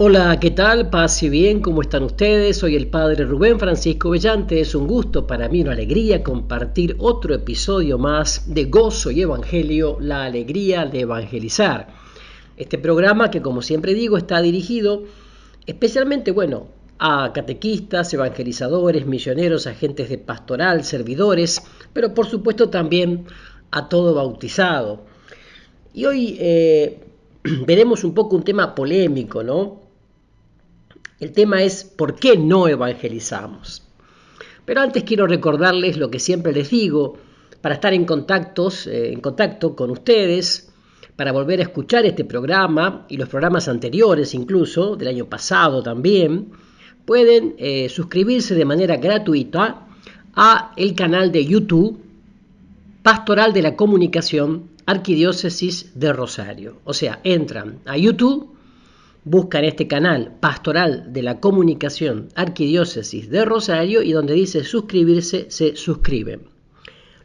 Hola, ¿qué tal? Paz y bien, ¿cómo están ustedes? Soy el padre Rubén Francisco Bellante. Es un gusto para mí, una alegría compartir otro episodio más de Gozo y Evangelio, la alegría de evangelizar. Este programa que, como siempre digo, está dirigido especialmente, a catequistas, evangelizadores, misioneros, agentes de pastoral, servidores, pero por supuesto también a todo bautizado. Y hoy veremos un poco un tema polémico, ¿no? El tema es ¿por qué no evangelizamos? Pero antes quiero recordarles lo que siempre les digo, para estar en contacto con ustedes, para volver a escuchar este programa y los programas anteriores incluso, del año pasado también, pueden suscribirse de manera gratuita a el canal de YouTube Pastoral de la Comunicación Arquidiócesis de Rosario. O sea, entran a YouTube, buscan este canal Pastoral de la Comunicación Arquidiócesis de Rosario y donde dice suscribirse, se suscriben.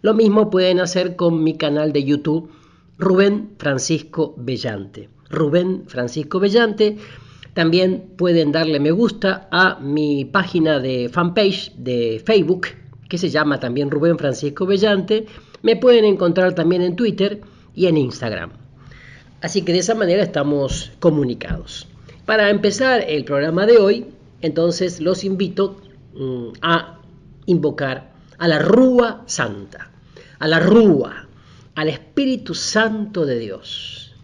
Lo mismo pueden hacer con mi canal de YouTube Rubén Francisco Bellante. Rubén Francisco Bellante. También pueden darle me gusta a mi página de fanpage de Facebook, que se llama también Rubén Francisco Bellante. Me pueden encontrar también en Twitter y en Instagram. Así que de esa manera estamos comunicados. Para empezar el programa de hoy, entonces los invito a invocar a la Rúa Santa, a la Rúa, al Espíritu Santo de Dios.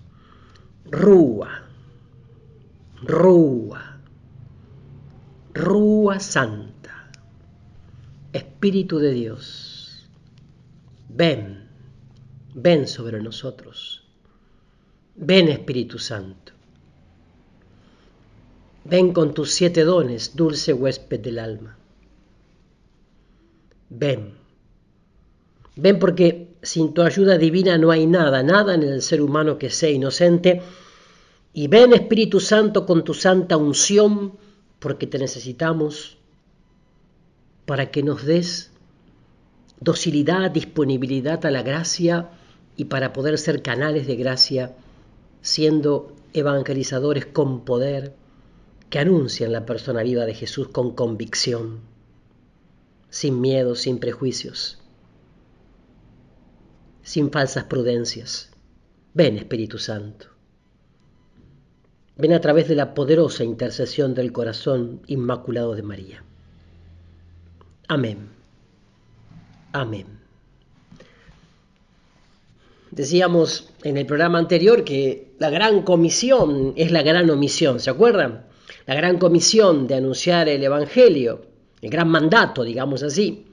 Rúa, Rúa, Rúa Santa, Espíritu de Dios, ven, ven sobre nosotros. Ven Espíritu Santo, ven con tus 7 dones, dulce huésped del alma. Ven, ven porque sin tu ayuda divina no hay nada, nada en el ser humano que sea inocente. Y ven Espíritu Santo con tu santa unción, porque te necesitamos para que nos des docilidad, disponibilidad a la gracia y para poder ser canales de gracia, siendo evangelizadores con poder, que anuncian la persona viva de Jesús con convicción, sin miedo, sin prejuicios, sin falsas prudencias. Ven, Espíritu Santo. Ven a través de la poderosa intercesión del corazón inmaculado de María. Amén. Amén. Decíamos en el programa anterior que la gran comisión es la gran omisión, ¿se acuerdan? La gran comisión de anunciar el Evangelio, el gran mandato, digamos así,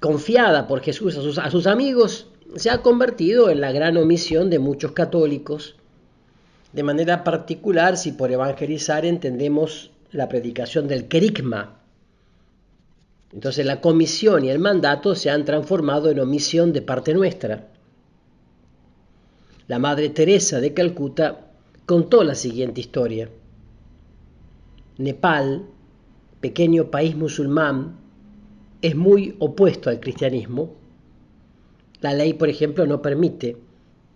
confiada por Jesús a sus amigos, se ha convertido en la gran omisión de muchos católicos. De manera particular, si por evangelizar entendemos la predicación del querigma. Entonces la comisión y el mandato se han transformado en omisión de parte nuestra. La Madre Teresa de Calcuta contó la siguiente historia. Nepal, pequeño país musulmán, es muy opuesto al cristianismo. La ley, por ejemplo, no permite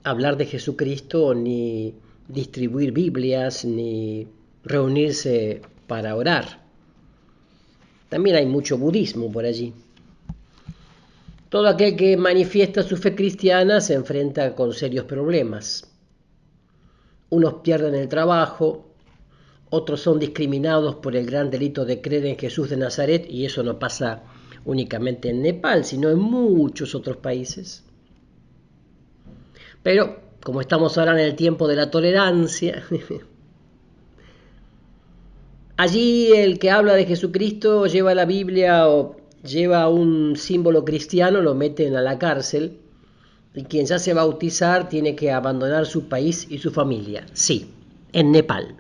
hablar de Jesucristo, ni distribuir Biblias, ni reunirse para orar. También hay mucho budismo por allí. Todo aquel que manifiesta su fe cristiana se enfrenta con serios problemas. Unos pierden el trabajo, otros son discriminados por el gran delito de creer en Jesús de Nazaret, y eso no pasa únicamente en Nepal, sino en muchos otros países. Pero, como estamos ahora en el tiempo de la tolerancia, allí el que habla de Jesucristo lleva la Biblia o lleva un símbolo cristiano, lo meten a la cárcel, y quien se hace bautizar tiene que abandonar su país y su familia. Sí, en Nepal.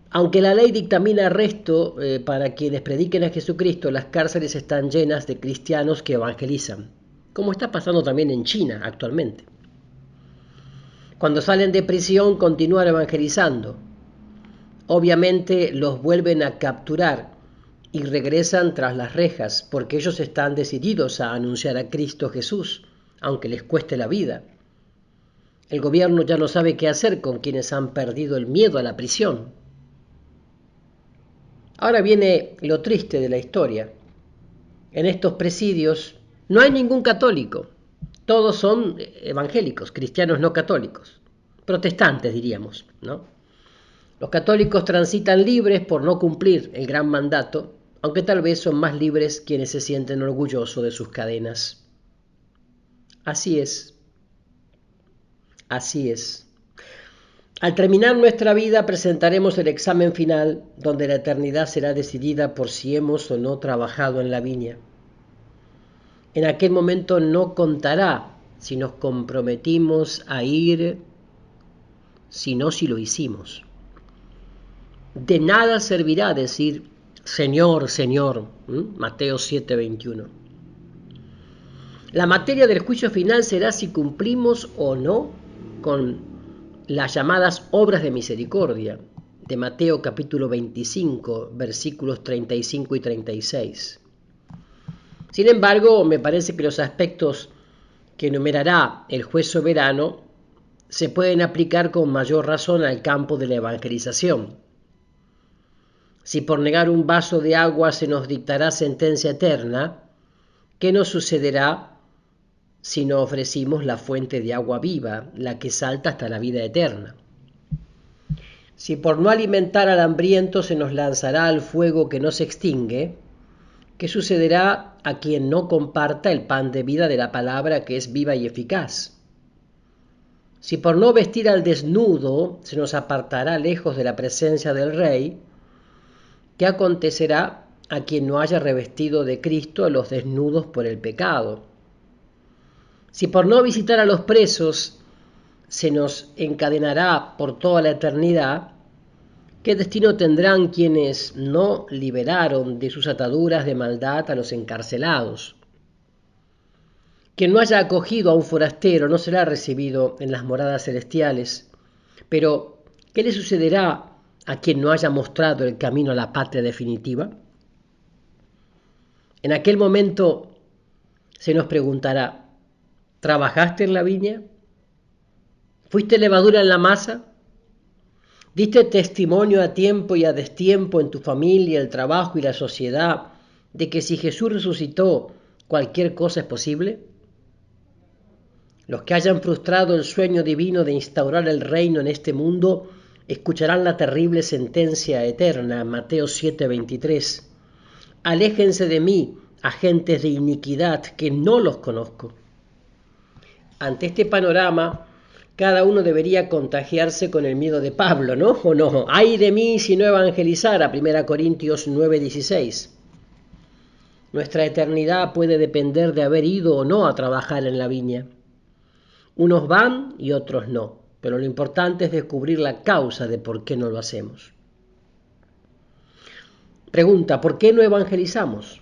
Aunque la ley dictamina arresto para quienes prediquen a Jesucristo, las cárceles están llenas de cristianos que evangelizan, como está pasando también en China actualmente. Cuando salen de prisión continúan evangelizando. Obviamente los vuelven a capturar y regresan tras las rejas, porque ellos están decididos a anunciar a Cristo Jesús, aunque les cueste la vida. El gobierno ya no sabe qué hacer con quienes han perdido el miedo a la prisión. Ahora viene lo triste de la historia. En estos presidios no hay ningún católico. Todos son evangélicos, cristianos no católicos. Protestantes, diríamos, ¿no? Los católicos transitan libres por no cumplir el gran mandato, aunque tal vez son más libres quienes se sienten orgullosos de sus cadenas. Así es. Así es. Al terminar nuestra vida presentaremos el examen final, donde la eternidad será decidida por si hemos o no trabajado en la viña. En aquel momento no contará si nos comprometimos a ir, sino si lo hicimos. De nada servirá decir Señor, Señor, Mateo 7:21. La materia del juicio final será si cumplimos o no con las llamadas obras de misericordia de Mateo capítulo 25, versículos 35 y 36. Sin embargo, me parece que los aspectos que enumerará el juez soberano se pueden aplicar con mayor razón al campo de la evangelización. Si por negar un vaso de agua se nos dictará sentencia eterna, ¿qué nos sucederá si no ofrecimos la fuente de agua viva, la que salta hasta la vida eterna? Si por no alimentar al hambriento se nos lanzará al fuego que no se extingue, ¿qué sucederá a quien no comparta el pan de vida de la palabra que es viva y eficaz? Si por no vestir al desnudo se nos apartará lejos de la presencia del Rey, ¿qué acontecerá a quien no haya revestido de Cristo a los desnudos por el pecado? Si por no visitar a los presos se nos encadenará por toda la eternidad, ¿qué destino tendrán quienes no liberaron de sus ataduras de maldad a los encarcelados? Quien no haya acogido a un forastero no será recibido en las moradas celestiales. Pero, ¿qué le sucederá a quien no haya mostrado el camino a la patria definitiva? En aquel momento se nos preguntará, ¿trabajaste en la viña? ¿Fuiste levadura en la masa? ¿Diste testimonio a tiempo y a destiempo en tu familia, el trabajo y la sociedad de que si Jesús resucitó, cualquier cosa es posible? Los que hayan frustrado el sueño divino de instaurar el reino en este mundo escucharán la terrible sentencia eterna, Mateo 7:23. Aléjense de mí, agentes de iniquidad, que no los conozco. Ante este panorama, cada uno debería contagiarse con el miedo de Pablo, ¿no? ¿O no? ¡Ay de mí si no evangelizara! 1 Corintios 9:16. Nuestra eternidad puede depender de haber ido o no a trabajar en la viña. Unos van y otros no, pero lo importante es descubrir la causa de por qué no lo hacemos. Pregunta, ¿por qué no evangelizamos?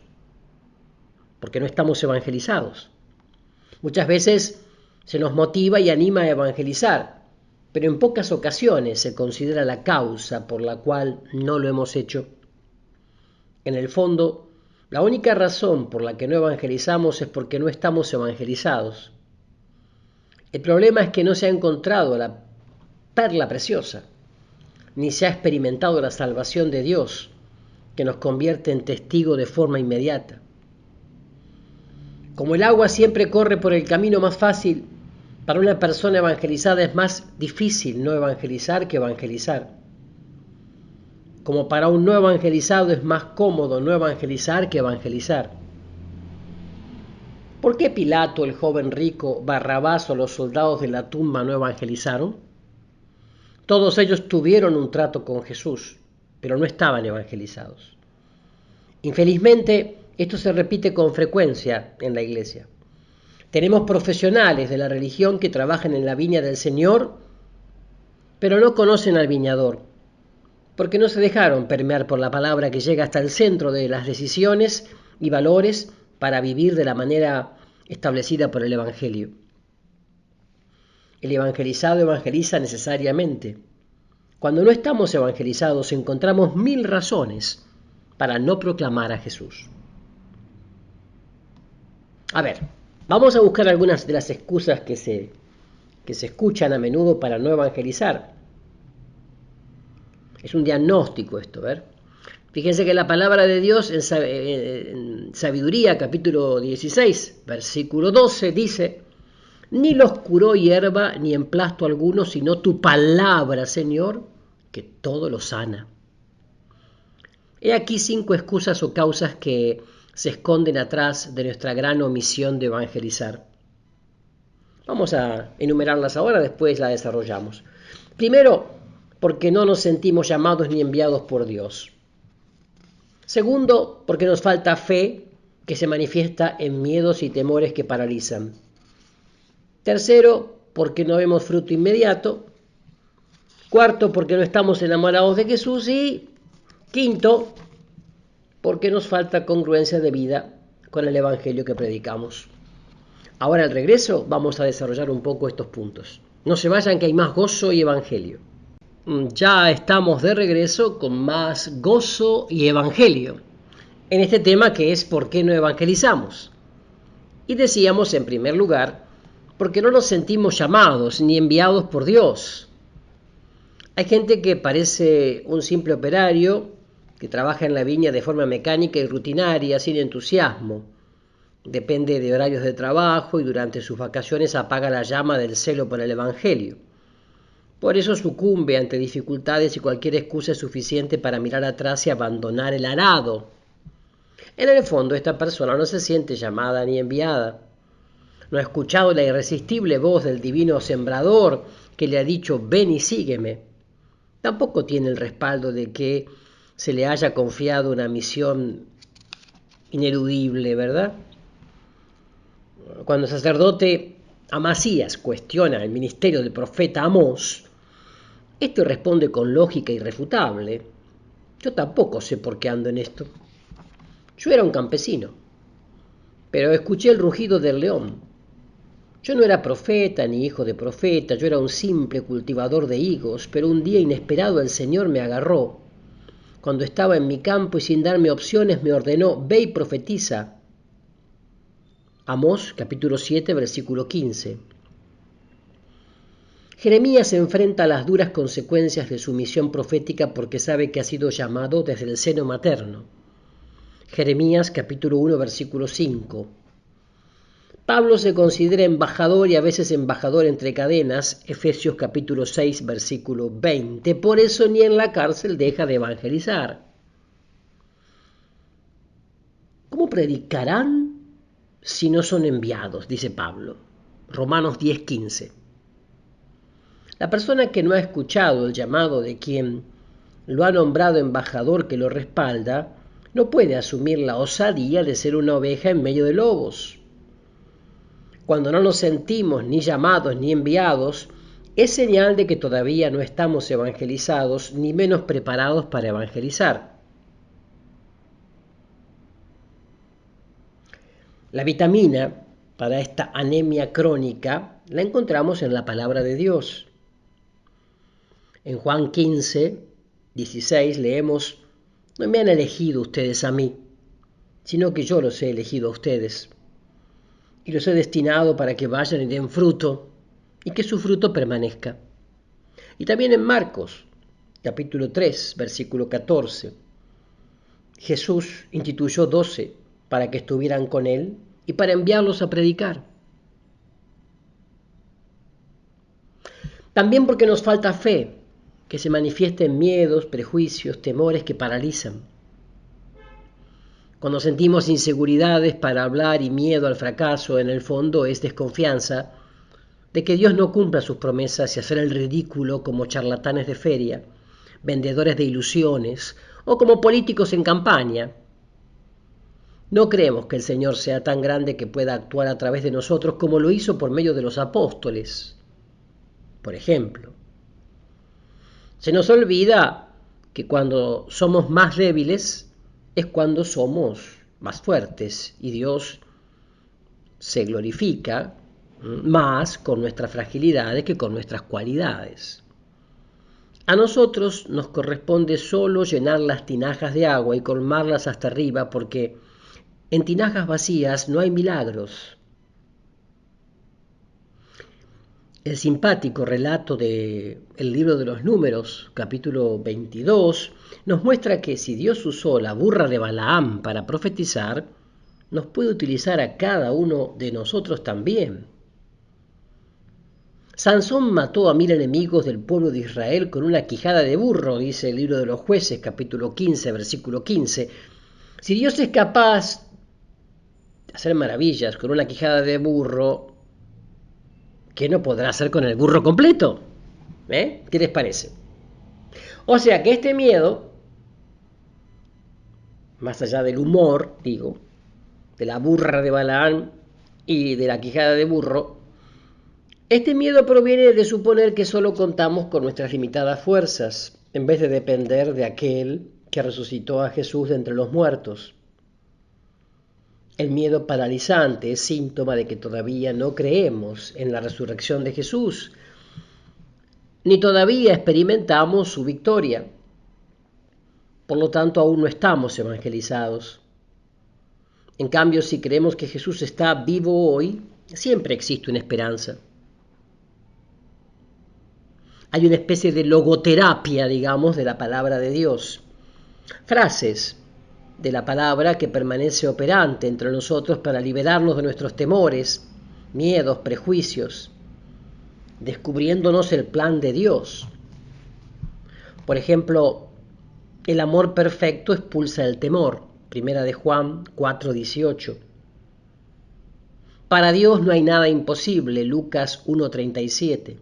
Porque no estamos evangelizados. Muchas veces se nos motiva y anima a evangelizar, pero en pocas ocasiones se considera la causa por la cual no lo hemos hecho. En el fondo, la única razón por la que no evangelizamos es porque no estamos evangelizados. El problema es que no se ha encontrado la perla preciosa, ni se ha experimentado la salvación de Dios, que nos convierte en testigo de forma inmediata. Como el agua siempre corre por el camino más fácil, para una persona evangelizada es más difícil no evangelizar que evangelizar. Como para un no evangelizado es más cómodo no evangelizar que evangelizar. ¿Por qué Pilato, el joven rico, Barrabás o los soldados de la tumba no evangelizaron? Todos ellos tuvieron un trato con Jesús, pero no estaban evangelizados. Infelizmente, esto se repite con frecuencia en la iglesia. Tenemos profesionales de la religión que trabajan en la viña del Señor, pero no conocen al viñador, porque no se dejaron permear por la palabra que llega hasta el centro de las decisiones y valores para vivir de la manera establecida por el Evangelio. El evangelizado evangeliza necesariamente. Cuando no estamos evangelizados encontramos 1000 razones para no proclamar a Jesús. A ver, vamos a buscar algunas de las excusas que que se escuchan a menudo para no evangelizar. Es un diagnóstico esto, ¿ver? Fíjense que la palabra de Dios en Sabiduría, capítulo 16, versículo 12, dice: ni los curó hierba ni emplasto alguno, sino tu palabra, Señor, que todo lo sana. He aquí 5 excusas o causas que se esconden atrás de nuestra gran omisión de evangelizar. Vamos a enumerarlas ahora, después las desarrollamos. Primero, porque no nos sentimos llamados ni enviados por Dios. Segundo, porque nos falta fe, que se manifiesta en miedos y temores que paralizan. Tercero, porque no vemos fruto inmediato. Cuarto, porque no estamos enamorados de Jesús. Y quinto, porque nos falta congruencia de vida con el evangelio que predicamos. Ahora al regreso vamos a desarrollar un poco estos puntos. No se vayan, que hay más gozo y evangelio. Ya estamos de regreso con más gozo y evangelio en este tema que es ¿por qué no evangelizamos? Y decíamos en primer lugar, porque no nos sentimos llamados ni enviados por Dios. Hay gente que parece un simple operario que trabaja en la viña de forma mecánica y rutinaria, sin entusiasmo. Depende de horarios de trabajo y durante sus vacaciones apaga la llama del celo por el evangelio. Por eso sucumbe ante dificultades y cualquier excusa es suficiente para mirar atrás y abandonar el arado. En el fondo, esta persona no se siente llamada ni enviada. No ha escuchado la irresistible voz del divino sembrador que le ha dicho: ven y sígueme. Tampoco tiene el respaldo de que se le haya confiado una misión ineludible, ¿verdad? Cuando el sacerdote Amasías cuestiona el ministerio del profeta Amós, este responde con lógica irrefutable: yo tampoco sé por qué ando en esto. Yo era un campesino, pero escuché el rugido del león. Yo no era profeta ni hijo de profeta, yo era un simple cultivador de higos, pero un día inesperado el Señor me agarró. Cuando estaba en mi campo y sin darme opciones me ordenó: ve y profetiza. Amós capítulo 7 versículo 15. Jeremías se enfrenta a las duras consecuencias de su misión profética porque sabe que ha sido llamado desde el seno materno. Jeremías capítulo 1 versículo 5. Pablo se considera embajador y a veces embajador entre cadenas, Efesios capítulo 6 versículo 20. Por eso ni en la cárcel deja de evangelizar. ¿Cómo predicarán si no son enviados?, dice Pablo. Romanos 10:15. La persona que no ha escuchado el llamado de quien lo ha nombrado embajador que lo respalda, no puede asumir la osadía de ser una oveja en medio de lobos. Cuando no nos sentimos ni llamados ni enviados, es señal de que todavía no estamos evangelizados ni menos preparados para evangelizar. La vitamina para esta anemia crónica la encontramos en la palabra de Dios. En Juan 15:16 leemos: no me han elegido ustedes a mí, sino que yo los he elegido a ustedes. Y los he destinado para que vayan y den fruto, y que su fruto permanezca. Y también en Marcos, capítulo 3, versículo 14, Jesús instituyó 12 para que estuvieran con él y para enviarlos a predicar. También porque nos falta fe, que se manifiesta en miedos, prejuicios, temores que paralizan. Cuando sentimos inseguridades para hablar y miedo al fracaso, en el fondo es desconfianza de que Dios no cumpla sus promesas y hacer el ridículo como charlatanes de feria, vendedores de ilusiones o como políticos en campaña. No creemos que el Señor sea tan grande que pueda actuar a través de nosotros como lo hizo por medio de los apóstoles, por ejemplo. Se nos olvida que cuando somos más débiles es cuando somos más fuertes y Dios se glorifica más con nuestras fragilidades que con nuestras cualidades. A nosotros nos corresponde solo llenar las tinajas de agua y colmarlas hasta arriba, porque en tinajas vacías no hay milagros. El simpático relato del libro de los Números, capítulo 22, nos muestra que si Dios usó la burra de Balaam para profetizar, nos puede utilizar a cada uno de nosotros también. Sansón mató a 1000 enemigos del pueblo de Israel con una quijada de burro, dice el libro de los Jueces, capítulo 15, versículo 15. Si Dios es capaz de hacer maravillas con una quijada de burro, ¿qué no podrá hacer con el burro completo? ¿Qué les parece? O sea que este miedo, más allá del humor, digo, de la burra de Balaán y de la quijada de burro, este miedo proviene de suponer que solo contamos con nuestras limitadas fuerzas, en vez de depender de aquel que resucitó a Jesús de entre los muertos. El miedo paralizante es síntoma de que todavía no creemos en la resurrección de Jesús, ni todavía experimentamos su victoria. Por lo tanto, aún no estamos evangelizados. En cambio, si creemos que Jesús está vivo hoy, siempre existe una esperanza. Hay una especie de logoterapia, digamos, de la palabra de Dios. Frases de la palabra que permanece operante entre nosotros para liberarnos de nuestros temores, miedos, prejuicios, descubriéndonos el plan de Dios. Por ejemplo, el amor perfecto expulsa el temor. Primera de Juan 4:18. Para Dios no hay nada imposible. Lucas 1:37.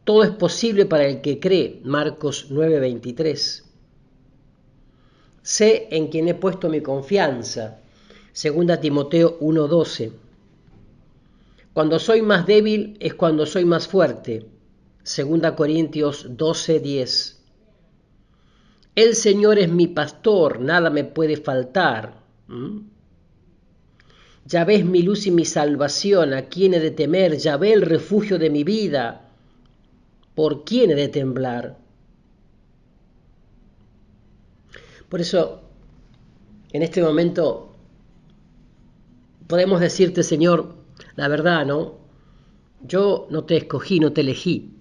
Todo es posible para el que cree. Marcos 9:23. Sé en quien he puesto mi confianza. Segunda Timoteo 1:12. Cuando soy más débil es cuando soy más fuerte. Segunda Corintios 12:10. El Señor es mi pastor, nada me puede faltar. Yahvé es mi luz y mi salvación, ¿a quién he de temer? Yahvé el refugio de mi vida, ¿por quién he de temblar? Por eso, en este momento, podemos decirte, Señor, la verdad, ¿no? Yo no te escogí, no te elegí.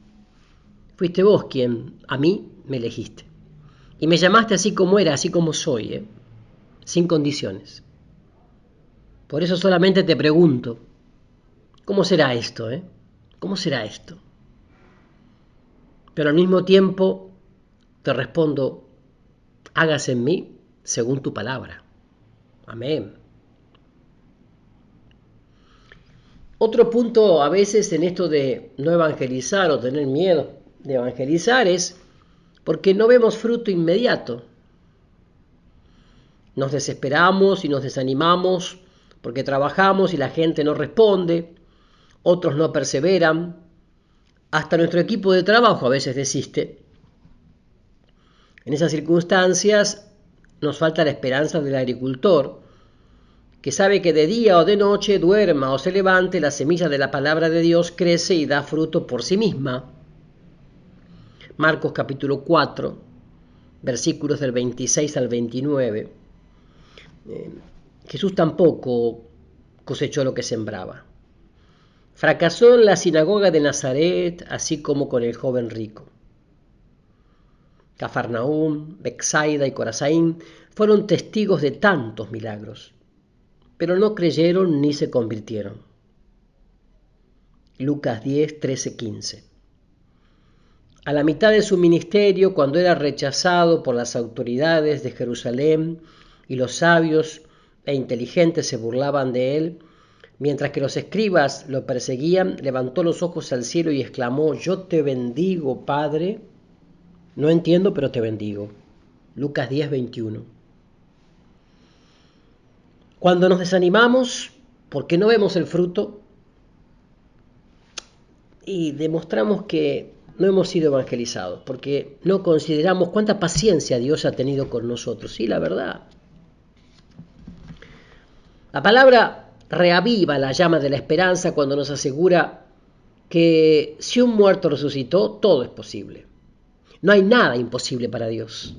Fuiste vos quien a mí me elegiste. Y me llamaste así como era, así como soy, sin condiciones. Por eso solamente te pregunto, ¿cómo será esto? ¿Cómo será esto? Pero al mismo tiempo te respondo, hágase en mí según tu palabra. Amén. Otro punto a veces en esto de no evangelizar o tener miedo de evangelizar es porque no vemos fruto inmediato. Nos desesperamos y nos desanimamos porque trabajamos y la gente no responde, otros no perseveran, hasta nuestro equipo de trabajo a veces desiste. En esas circunstancias nos falta la esperanza del agricultor, que sabe que de día o de noche, duerma o se levante, la semilla de la palabra de Dios crece y da fruto por sí misma. Marcos capítulo 4, versículos del 26 al 29. Jesús tampoco cosechó lo que sembraba. Fracasó en la sinagoga de Nazaret, así como con el joven rico. Cafarnaúm, Betsaida y Corazaín fueron testigos de tantos milagros, pero no creyeron ni se convirtieron. Lucas 10, 13, 15. A la mitad de su ministerio, cuando era rechazado por las autoridades de Jerusalén y los sabios e inteligentes se burlaban de él, mientras que los escribas lo perseguían, levantó los ojos al cielo y exclamó: yo te bendigo, Padre. No entiendo, pero te bendigo. Lucas 10, 21. Cuando nos desanimamos porque no vemos el fruto y demostramos que no hemos sido evangelizados, porque no consideramos cuánta paciencia Dios ha tenido con nosotros. Sí, la verdad. La palabra reaviva la llama de la esperanza cuando nos asegura que si un muerto resucitó, todo es posible. No hay nada imposible para Dios,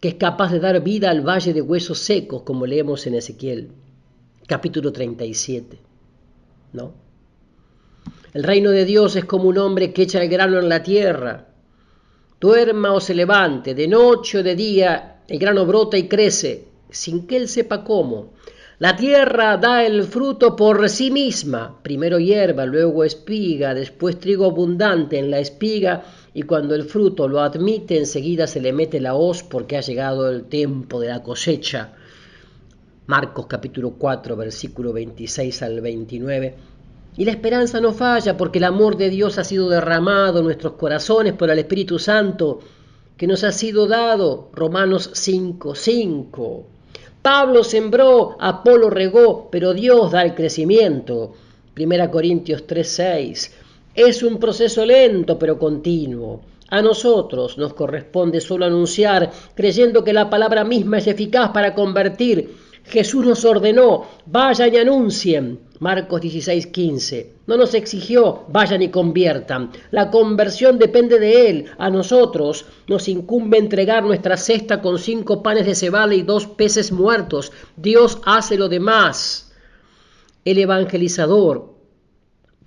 que es capaz de dar vida al valle de huesos secos, como leemos en Ezequiel, capítulo 37, ¿no? El reino de Dios es como un hombre que echa el grano en la tierra. Duerma o se levante, de noche o de día, el grano brota y crece, sin que él sepa cómo. La tierra da el fruto por sí misma, primero hierba, luego espiga, después trigo abundante en la espiga, y cuando el fruto lo admite, enseguida se le mete la hoz porque ha llegado el tiempo de la cosecha. Marcos capítulo 4, versículo 26 al 29. Y la esperanza no falla porque el amor de Dios ha sido derramado en nuestros corazones por el Espíritu Santo que nos ha sido dado. Romanos 5:5. Pablo sembró, Apolo regó, pero Dios da el crecimiento. 1 Corintios 3:6. Es un proceso lento pero continuo. A nosotros nos corresponde solo anunciar, creyendo que la palabra misma es eficaz para convertir. Jesús nos ordenó, vayan y anuncien. Marcos 16:15. No nos exigió, vayan y conviertan. La conversión depende de Él. A nosotros nos incumbe entregar nuestra cesta con 5 panes de cebada y 2 peces muertos. Dios hace lo demás. El evangelizador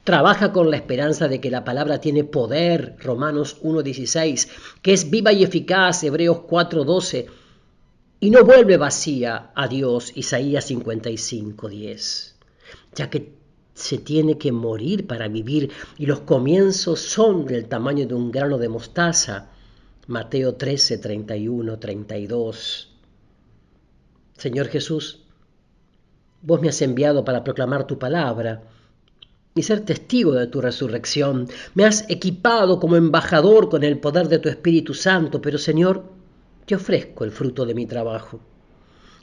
trabaja con la esperanza de que la palabra tiene poder. Romanos 1:16. Que es viva y eficaz. Hebreos 4:12. Y no vuelve vacía a Dios, Isaías 55:10, ya que se tiene que morir para vivir y los comienzos son del tamaño de un grano de mostaza, Mateo 13:31, 32. Señor Jesús, vos me has enviado para proclamar tu palabra y ser testigo de tu resurrección. Me has equipado como embajador con el poder de tu Espíritu Santo, pero Señor, te ofrezco el fruto de mi trabajo.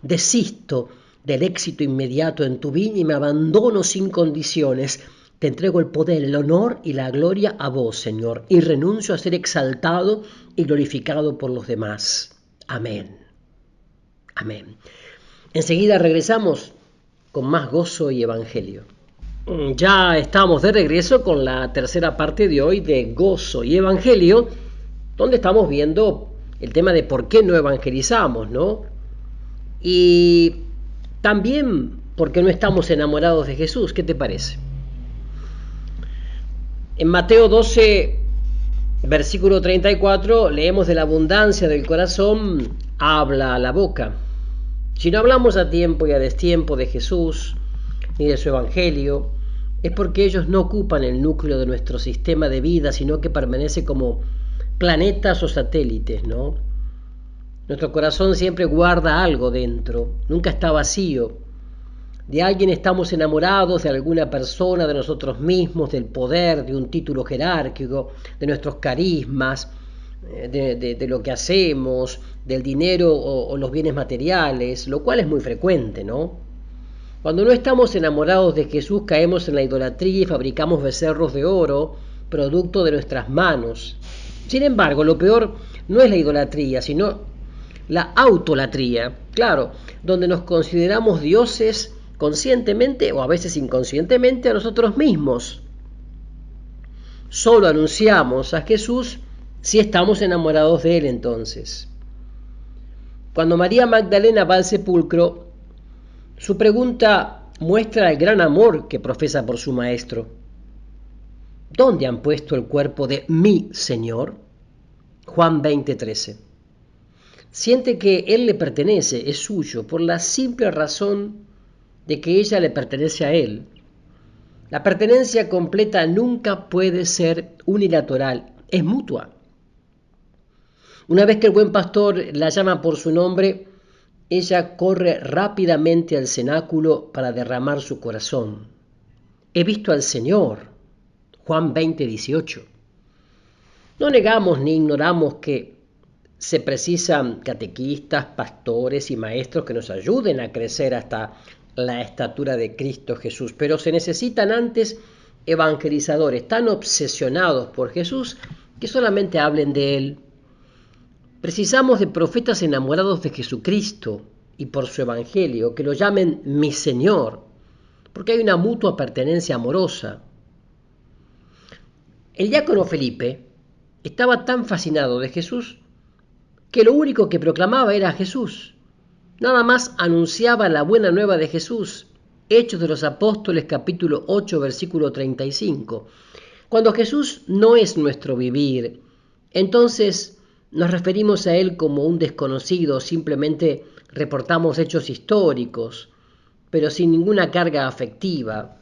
Desisto del éxito inmediato en tu viña y me abandono sin condiciones. Te entrego el poder, el honor y la gloria a vos, Señor, y renuncio a ser exaltado y glorificado por los demás. Amén. Amén. Enseguida regresamos con más gozo y evangelio. Ya estamos de regreso con la tercera parte de hoy de Gozo y Evangelio, donde estamos viendo el tema de por qué no evangelizamos, ¿no? Y también por qué no estamos enamorados de Jesús. ¿Qué te parece? En Mateo 12, versículo 34, leemos de la abundancia del corazón, habla la boca. Si no hablamos a tiempo y a destiempo de Jesús, ni de su evangelio, es porque ellos no ocupan el núcleo de nuestro sistema de vida, sino que permanece como planetas o satélites, ¿no? Nuestro corazón siempre guarda algo dentro, nunca está vacío. De alguien estamos enamorados, de alguna persona, de nosotros mismos, del poder, de un título jerárquico, de nuestros carismas, de lo que hacemos, del dinero o los bienes materiales, lo cual es muy frecuente, ¿no? Cuando no estamos enamorados de Jesús, caemos en la idolatría y fabricamos becerros de oro, producto de nuestras manos. Sin embargo, lo peor no es la idolatría, sino la autolatría, claro, donde nos consideramos dioses conscientemente o a veces inconscientemente a nosotros mismos. Solo anunciamos a Jesús si estamos enamorados de Él entonces. Cuando María Magdalena va al sepulcro, su pregunta muestra el gran amor que profesa por su maestro. ¿Dónde han puesto el cuerpo de mi Señor? Juan 20:13. Siente que Él le pertenece, es suyo, por la simple razón de que ella le pertenece a Él. La pertenencia completa nunca puede ser unilateral, es mutua. Una vez que el buen pastor la llama por su nombre, ella corre rápidamente al cenáculo para derramar su corazón. He visto al Señor. Juan 20:18. No negamos ni ignoramos que se precisan catequistas, pastores y maestros que nos ayuden a crecer hasta la estatura de Cristo Jesús, pero se necesitan antes evangelizadores tan obsesionados por Jesús que solamente hablen de Él. Precisamos de profetas enamorados de Jesucristo y por su evangelio, que lo llamen mi Señor, porque hay una mutua pertenencia amorosa. El diácono Felipe estaba tan fascinado de Jesús que lo único que proclamaba era Jesús. Nada más anunciaba la buena nueva de Jesús. Hechos de los Apóstoles, capítulo 8, versículo 35. Cuando Jesús no es nuestro vivir, entonces nos referimos a Él como un desconocido, simplemente reportamos hechos históricos, pero sin ninguna carga afectiva.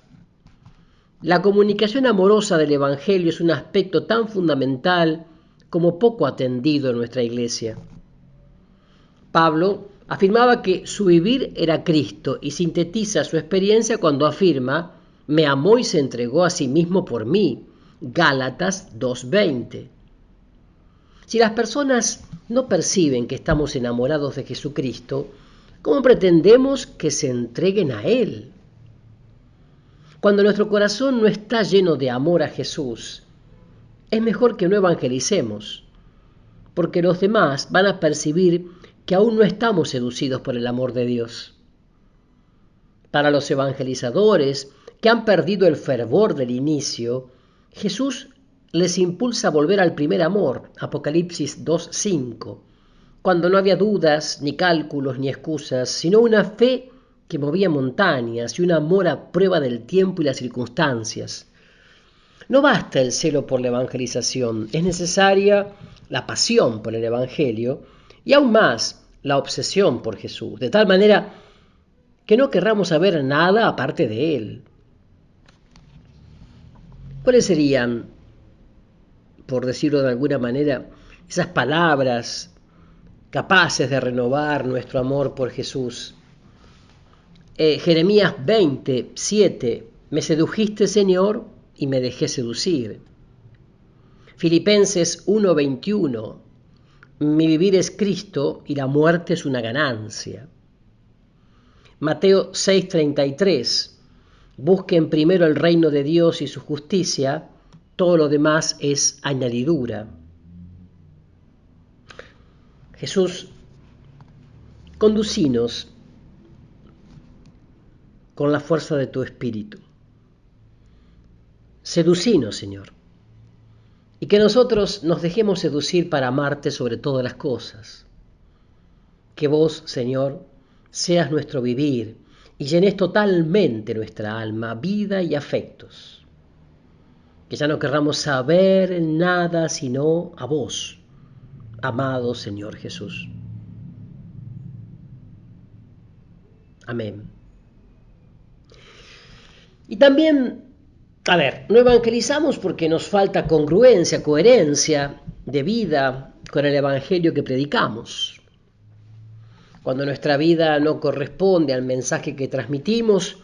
La comunicación amorosa del Evangelio es un aspecto tan fundamental como poco atendido en nuestra iglesia. Pablo afirmaba que su vivir era Cristo y sintetiza su experiencia cuando afirma: me amó y se entregó a sí mismo por mí. Gálatas 2:20. Si las personas no perciben que estamos enamorados de Jesucristo, ¿cómo pretendemos que se entreguen a Él? Cuando nuestro corazón no está lleno de amor a Jesús, es mejor que no evangelicemos, porque los demás van a percibir que aún no estamos seducidos por el amor de Dios. Para los evangelizadores que han perdido el fervor del inicio, Jesús les impulsa a volver al primer amor, Apocalipsis 2:5, cuando no había dudas, ni cálculos, ni excusas, sino una fe que movía montañas y un amor a prueba del tiempo y las circunstancias. No basta el celo por la evangelización, es necesaria la pasión por el Evangelio y aún más la obsesión por Jesús, de tal manera que no querramos saber nada aparte de Él. ¿Cuáles serían, por decirlo de alguna manera, esas palabras capaces de renovar nuestro amor por Jesús? Jeremías 20:7, me sedujiste, Señor, y me dejé seducir. Filipenses 1:21, mi vivir es Cristo y la muerte es una ganancia. Mateo 6:33, busquen primero el reino de Dios y su justicia, todo lo demás es añadidura. Jesús, conducinos con la fuerza de tu Espíritu. Seducinos, Señor, y que nosotros nos dejemos seducir para amarte sobre todas las cosas. Que vos, Señor, seas nuestro vivir y llenes totalmente nuestra alma, vida y afectos. Que ya no querramos saber nada sino a vos, amado Señor Jesús. Amén. Y también, no evangelizamos porque nos falta congruencia, coherencia de vida con el Evangelio que predicamos. Cuando nuestra vida no corresponde al mensaje que transmitimos,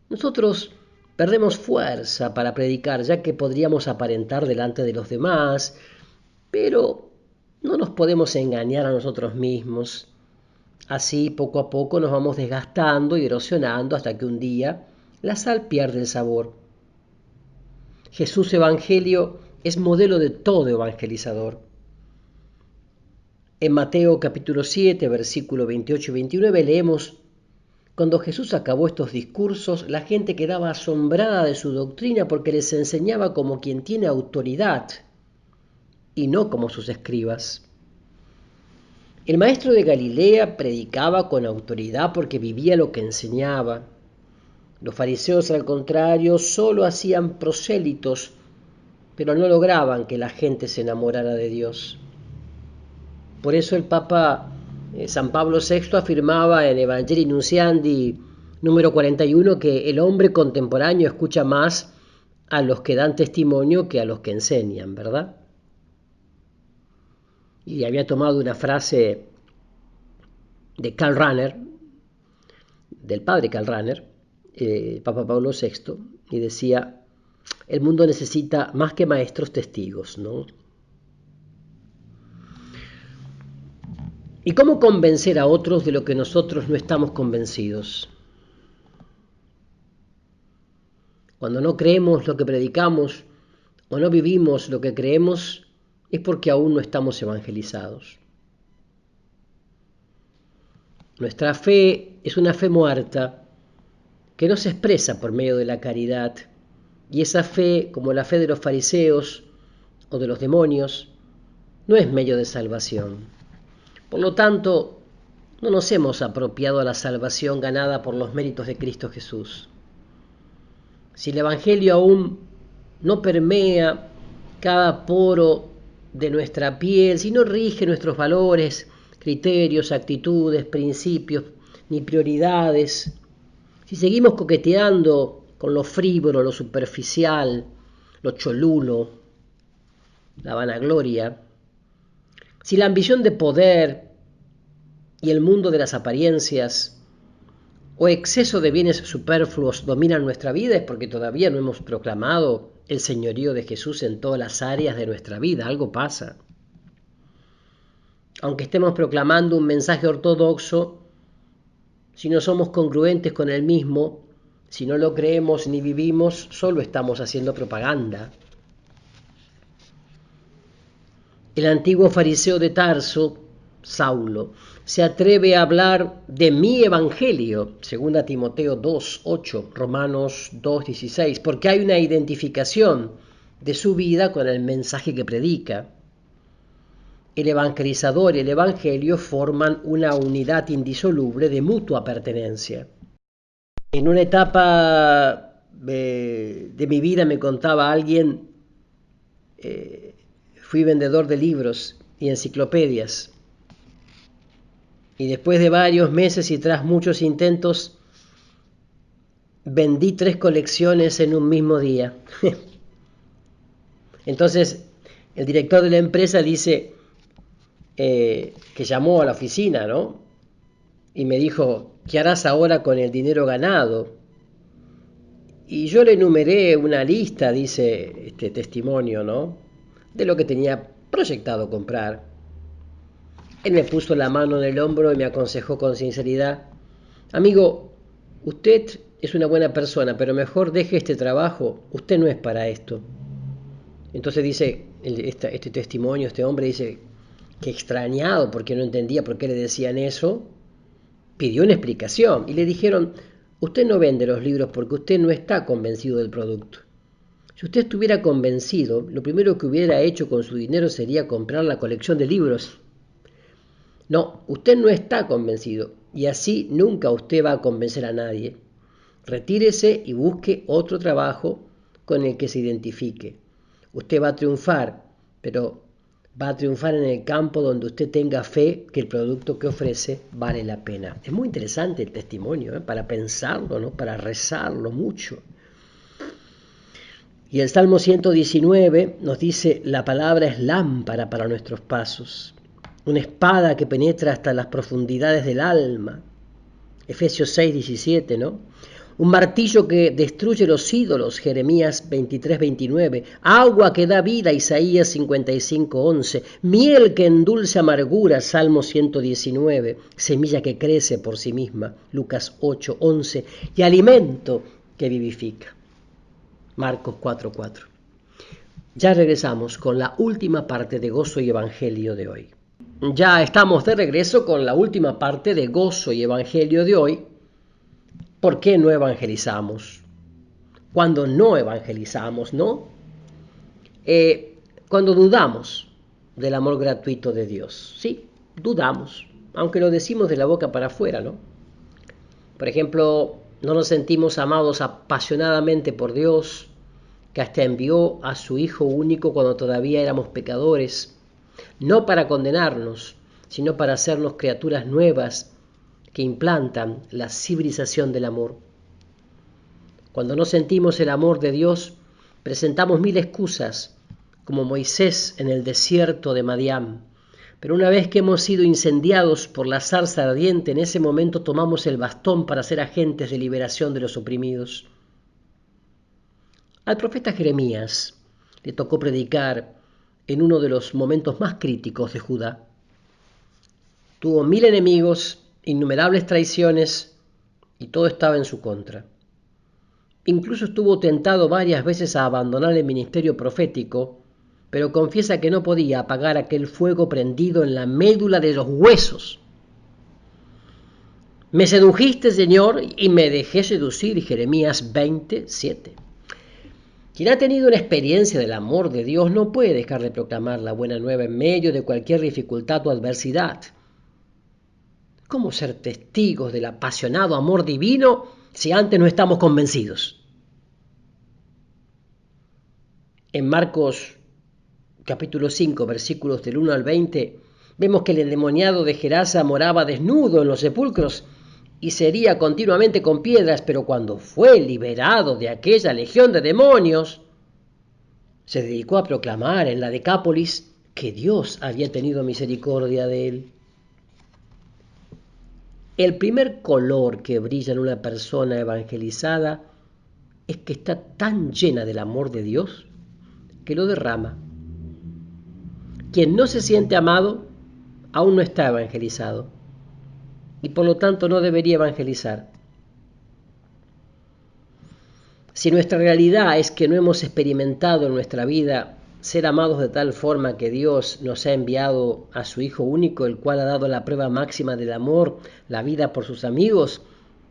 nosotros perdemos fuerza para predicar, ya que podríamos aparentar delante de los demás, pero no nos podemos engañar a nosotros mismos. Así, poco a poco, nos vamos desgastando y erosionando hasta que un día la sal pierde el sabor. Jesús Evangelio es modelo de todo evangelizador. En Mateo capítulo 7, versículo 28 y 29 leemos: cuando Jesús acabó estos discursos, la gente quedaba asombrada de su doctrina porque les enseñaba como quien tiene autoridad y no como sus escribas. El maestro de Galilea predicaba con autoridad porque vivía lo que enseñaba. Los fariseos, al contrario, solo hacían prosélitos, pero no lograban que la gente se enamorara de Dios. Por eso el Papa San Pablo VI afirmaba en Evangelii Nunciandi número 41 que el hombre contemporáneo escucha más a los que dan testimonio que a los que enseñan, ¿verdad? Y había tomado una frase de Karl Rahner, del padre Karl Rahner, Papa Pablo VI, y decía: el mundo necesita más que maestros, testigos, ¿no? ¿Y cómo convencer a otros de lo que nosotros no estamos convencidos? Cuando no creemos lo que predicamos o no vivimos lo que creemos, es porque aún no estamos evangelizados. Nuestra fe es una fe muerta que no se expresa por medio de la caridad, y esa fe, como la fe de los fariseos o de los demonios, no es medio de salvación. Por lo tanto, no nos hemos apropiado a la salvación ganada por los méritos de Cristo Jesús. Si el Evangelio aún no permea cada poro de nuestra piel, si no rige nuestros valores, criterios, actitudes, principios, ni prioridades, si seguimos coqueteando con lo frívolo, lo superficial, lo cholulo, la vanagloria, si la ambición de poder y el mundo de las apariencias o exceso de bienes superfluos dominan nuestra vida, es porque todavía no hemos proclamado el señorío de Jesús en todas las áreas de nuestra vida. Algo pasa. Aunque estemos proclamando un mensaje ortodoxo, si no somos congruentes con el mismo, si no lo creemos ni vivimos, solo estamos haciendo propaganda. El antiguo fariseo de Tarso, Saulo, se atreve a hablar de mi evangelio, 2 Timoteo 2:8, Romanos 2:16, porque hay una identificación de su vida con el mensaje que predica. El evangelizador y el evangelio forman una unidad indisoluble de mutua pertenencia. En una etapa de mi vida me contaba alguien, fui vendedor de libros y enciclopedias. Y después de varios meses y tras muchos intentos, vendí 3 colecciones en un mismo día. Entonces, el director de la empresa dice que llamó a la oficina, ¿no? Y me dijo, ¿qué harás ahora con el dinero ganado? Y yo le enumeré una lista, dice este testimonio, ¿no? De lo que tenía proyectado comprar. Él me puso la mano en el hombro y me aconsejó con sinceridad, amigo, usted es una buena persona, pero mejor deje este trabajo, usted no es para esto. Entonces dice, este testimonio, este hombre dice que extrañado porque no entendía por qué le decían eso, pidió una explicación y le dijeron, usted no vende los libros porque usted no está convencido del producto. Si usted estuviera convencido, lo primero que hubiera hecho con su dinero sería comprar la colección de libros. No, usted no está convencido y así nunca usted va a convencer a nadie. Retírese y busque otro trabajo con el que se identifique. Usted va a triunfar, pero va a triunfar en el campo donde usted tenga fe que el producto que ofrece vale la pena. Es muy interesante el testimonio, para pensarlo, ¿no? Para rezarlo mucho. Y el Salmo 119 nos dice, la palabra es lámpara para nuestros pasos, una espada que penetra hasta las profundidades del alma. Efesios 6:17, ¿no? Un martillo que destruye los ídolos, Jeremías 23:29. Agua que da vida, Isaías 55:11. Miel que endulce amargura, Salmo 119. Semilla que crece por sí misma, Lucas 8:11. Y alimento que vivifica, Marcos 4:4. Ya regresamos con la última parte de Gozo y Evangelio de hoy. Ya estamos de regreso con la última parte de Gozo y Evangelio de hoy. ¿Por qué no evangelizamos? Cuando no evangelizamos, ¿no? Cuando dudamos del amor gratuito de Dios. Sí, dudamos, aunque lo decimos de la boca para afuera, ¿no? Por ejemplo, no nos sentimos amados apasionadamente por Dios, que hasta envió a su Hijo único cuando todavía éramos pecadores, no para condenarnos, sino para hacernos criaturas nuevas que implantan la civilización del amor. Cuando no sentimos el amor de Dios, presentamos 1000 excusas, como Moisés en el desierto de Madián. Pero una vez que hemos sido incendiados por la zarza ardiente, en ese momento tomamos el bastón para ser agentes de liberación de los oprimidos. Al profeta Jeremías le tocó predicar en uno de los momentos más críticos de Judá. Tuvo 1000 enemigos, innumerables traiciones y todo estaba en su contra. Incluso estuvo tentado varias veces a abandonar el ministerio profético, pero confiesa que no podía apagar aquel fuego prendido en la médula de los huesos. Me sedujiste, Señor, y me dejé seducir, Jeremías 20:7. Quien ha tenido una experiencia del amor de Dios no puede dejar de proclamar la buena nueva en medio de cualquier dificultad o adversidad. ¿Cómo ser testigos del apasionado amor divino si antes no estamos convencidos? En Marcos capítulo 5, versículos del 1 al 20, vemos que el endemoniado de Gerasa moraba desnudo en los sepulcros y se hería continuamente con piedras, pero cuando fue liberado de aquella legión de demonios, se dedicó a proclamar en la Decápolis que Dios había tenido misericordia de él. El primer color que brilla en una persona evangelizada es que está tan llena del amor de Dios que lo derrama. Quien no se siente amado aún no está evangelizado y por lo tanto no debería evangelizar. Si nuestra realidad es que no hemos experimentado en nuestra vida ser amados de tal forma que Dios nos ha enviado a su Hijo único, el cual ha dado la prueba máxima del amor, la vida por sus amigos,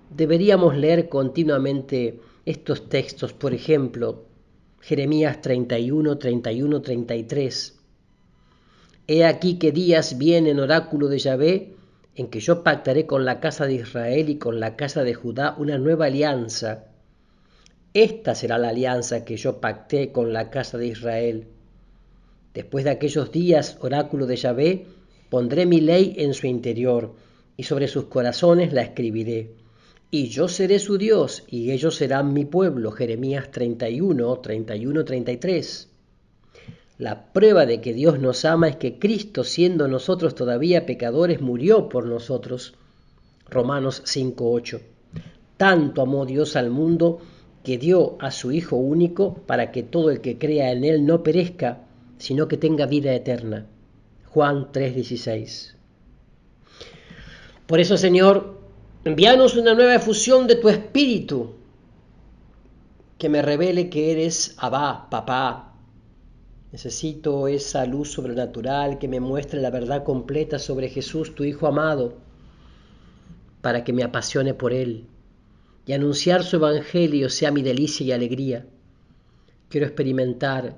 deberíamos leer continuamente estos textos, por ejemplo, Jeremías 31, 31, 33. He aquí que días vienen, oráculo de Yahvé, en que yo pactaré con la casa de Israel y con la casa de Judá una nueva alianza. Esta será la alianza que yo pacté con la casa de Israel. Después de aquellos días, oráculo de Yahvé, pondré mi ley en su interior, y sobre sus corazones la escribiré. Y yo seré su Dios, y ellos serán mi pueblo. Jeremías 31, 31, 33. La prueba de que Dios nos ama es que Cristo, siendo nosotros todavía pecadores, murió por nosotros. Romanos 5:8. Tanto amó Dios al mundo que dio a su Hijo único para que todo el que crea en Él no perezca, sino que tenga vida eterna. Juan 3:16. Por eso, Señor, envíanos una nueva efusión de tu Espíritu, que me revele que eres Abba, Papá. Necesito esa luz sobrenatural que me muestre la verdad completa sobre Jesús, tu Hijo amado, para que me apasione por Él y anunciar su Evangelio sea mi delicia y alegría. Quiero experimentar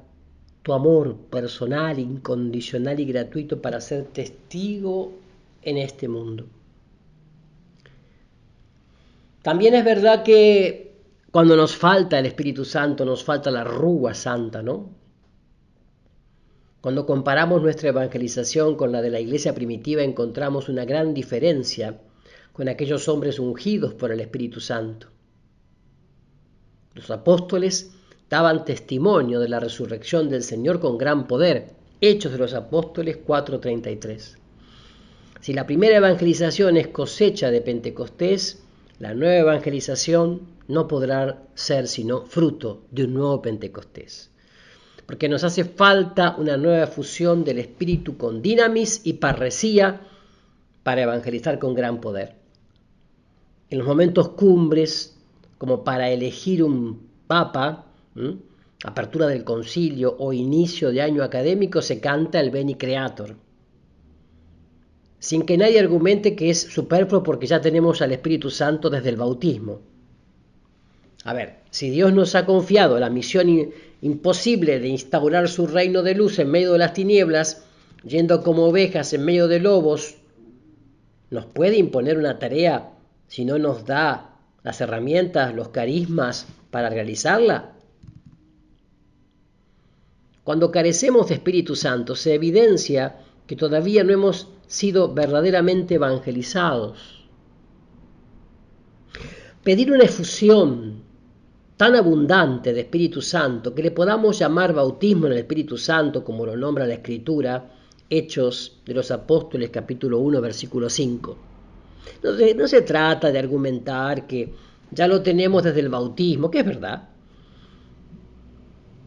tu amor personal, incondicional y gratuito para ser testigo en este mundo. También es verdad que cuando nos falta el Espíritu Santo, nos falta la rúa santa, ¿no? Cuando comparamos nuestra evangelización con la de la iglesia primitiva, encontramos una gran diferencia con aquellos hombres ungidos por el Espíritu Santo. Los apóstoles daban testimonio de la resurrección del Señor con gran poder. Hechos de los Apóstoles 4:33. Si la primera evangelización es cosecha de Pentecostés, la nueva evangelización no podrá ser sino fruto de un nuevo Pentecostés. Porque nos hace falta una nueva fusión del Espíritu con dinamis y parresía para evangelizar con gran poder. En los momentos cumbres, como para elegir un papa, apertura del concilio o inicio de año académico, se canta el Veni Creator, sin que nadie argumente que es superfluo porque ya tenemos al Espíritu Santo desde el bautismo. A ver, si Dios nos ha confiado la misión imposible de instaurar su reino de luz en medio de las tinieblas, yendo como ovejas en medio de lobos, ¿nos puede imponer una tarea si no nos da las herramientas, los carismas para realizarla? Cuando carecemos de Espíritu Santo, se evidencia que todavía no hemos sido verdaderamente evangelizados. Pedir una efusión tan abundante de Espíritu Santo que le podamos llamar bautismo en el Espíritu Santo, como lo nombra la Escritura, Hechos de los Apóstoles, capítulo 1, versículo 5. No se trata de argumentar que ya lo tenemos desde el bautismo, que es verdad,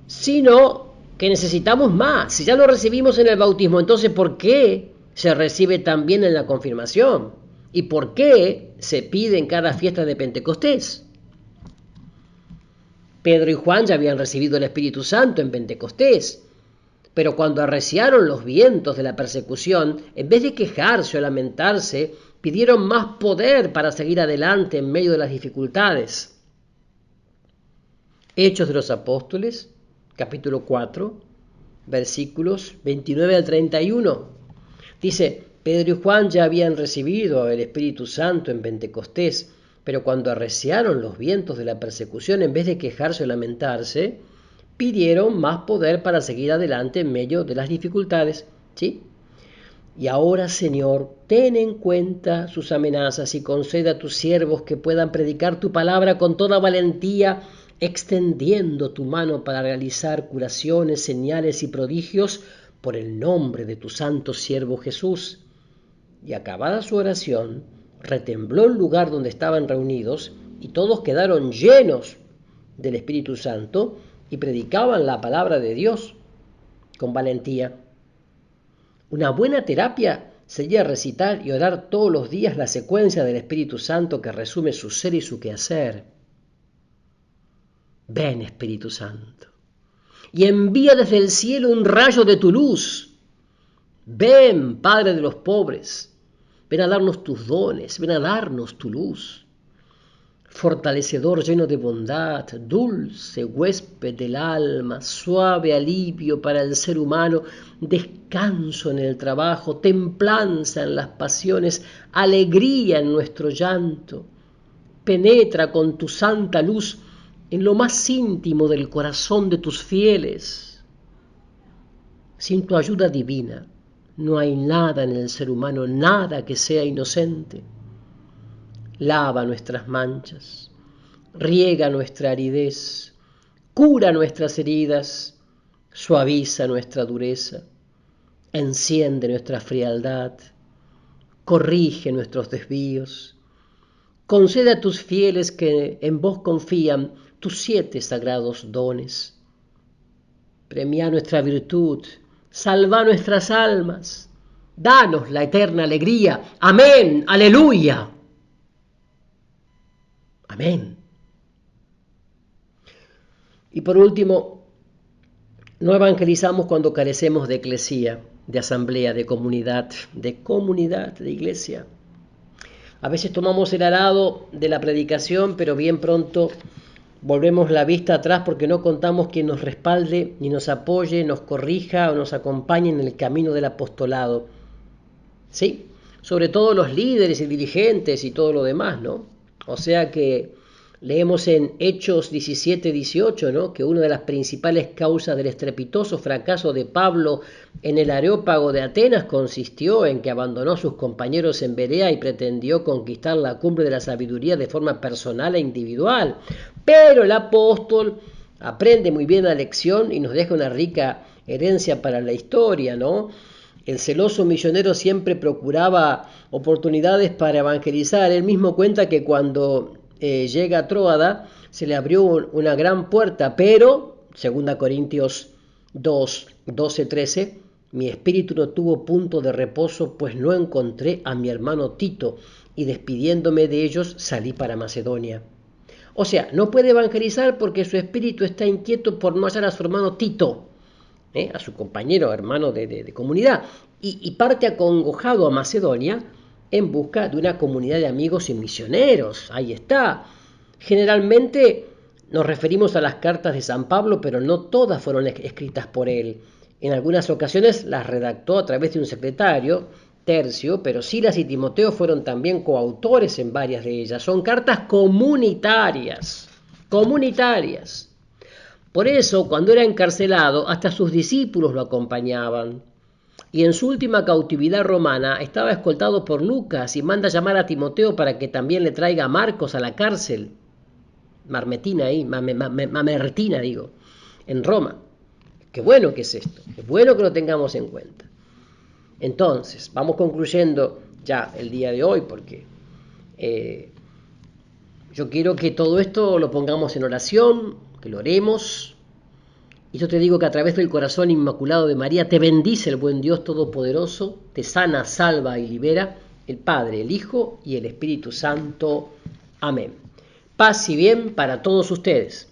sino que necesitamos más. Si ya lo recibimos en el bautismo, entonces ¿por qué se recibe también en la confirmación? ¿Y por qué se pide en cada fiesta de Pentecostés? Pedro y Juan ya habían recibido el Espíritu Santo en Pentecostés, pero cuando arreciaron los vientos de la persecución, en vez de quejarse o lamentarse, pidieron más poder para seguir adelante en medio de las dificultades. Hechos de los Apóstoles, capítulo 4, versículos 29 al 31. Dice, Pedro y Juan ya habían recibido el Espíritu Santo en Pentecostés, pero cuando arreciaron los vientos de la persecución, en vez de quejarse o lamentarse, pidieron más poder para seguir adelante en medio de las dificultades. ¿Sí? Y ahora, Señor, ten en cuenta sus amenazas y concede a tus siervos que puedan predicar tu palabra con toda valentía, extendiendo tu mano para realizar curaciones, señales y prodigios por el nombre de tu santo siervo Jesús. Y acabada su oración, retembló el lugar donde estaban reunidos y todos quedaron llenos del Espíritu Santo y predicaban la palabra de Dios con valentía. Una buena terapia sería recitar y orar todos los días la secuencia del Espíritu Santo que resume su ser y su quehacer. Ven, Espíritu Santo, y envía desde el cielo un rayo de tu luz. Ven, Padre de los pobres, ven a darnos tus dones, ven a darnos tu luz. Fortalecedor lleno de bondad, dulce huésped del alma, suave alivio para el ser humano, descanso en el trabajo, templanza en las pasiones, alegría en nuestro llanto. Penetra con tu santa luz en lo más íntimo del corazón de tus fieles. Sin tu ayuda divina, no hay nada en el ser humano, nada que sea inocente. Lava nuestras manchas, riega nuestra aridez, cura nuestras heridas, suaviza nuestra dureza, enciende nuestra frialdad, corrige nuestros desvíos. Concede a tus fieles que en vos confían tus 7 sagrados dones. Premia nuestra virtud, salva nuestras almas, danos la eterna alegría. Amén, aleluya. Amén. Y por último, no evangelizamos cuando carecemos de eclesía, de asamblea, de comunidad, de iglesia. A veces tomamos el arado de la predicación, pero bien pronto volvemos la vista atrás porque no contamos quien nos respalde, ni nos apoye, nos corrija o nos acompañe en el camino del apostolado. ¿Sí? Sobre todo los líderes y dirigentes y todo lo demás, ¿no? O sea que leemos en Hechos 17-18, ¿no? Que una de las principales causas del estrepitoso fracaso de Pablo en el Areópago de Atenas consistió en que abandonó a sus compañeros en Berea y pretendió conquistar la cumbre de la sabiduría de forma personal e individual. Pero el apóstol aprende muy bien la lección y nos deja una rica herencia para la historia, ¿no? El celoso misionero siempre procuraba oportunidades para evangelizar. Él mismo cuenta que cuando llega a Tróada se le abrió una gran puerta, pero, 2 Corintios 2, 12-13, mi espíritu no tuvo punto de reposo, pues no encontré a mi hermano Tito, y despidiéndome de ellos salí para Macedonia. O sea, no puede evangelizar porque su espíritu está inquieto por no hallar a su hermano Tito, a su compañero, hermano de comunidad, y parte acongojado a Macedonia en busca de una comunidad de amigos y misioneros. Ahí está. Generalmente nos referimos a las cartas de San Pablo, pero no todas fueron escritas por él. En algunas ocasiones las redactó a través de un secretario, Tercio, pero Silas y Timoteo fueron también coautores en varias de ellas. Son cartas comunitarias. Por eso, cuando era encarcelado, hasta sus discípulos lo acompañaban. Y en su última cautividad romana estaba escoltado por Lucas y manda llamar a Timoteo para que también le traiga a Marcos a la cárcel. Mamertina, en Roma. Qué bueno que es esto, es bueno que lo tengamos en cuenta. Entonces, vamos concluyendo ya el día de hoy porque yo quiero que todo esto lo pongamos en oración, que lo oremos. Y yo te digo que a través del corazón inmaculado de María te bendice el buen Dios Todopoderoso, te sana, salva y libera el Padre, el Hijo y el Espíritu Santo. Amén. Paz y bien para todos ustedes.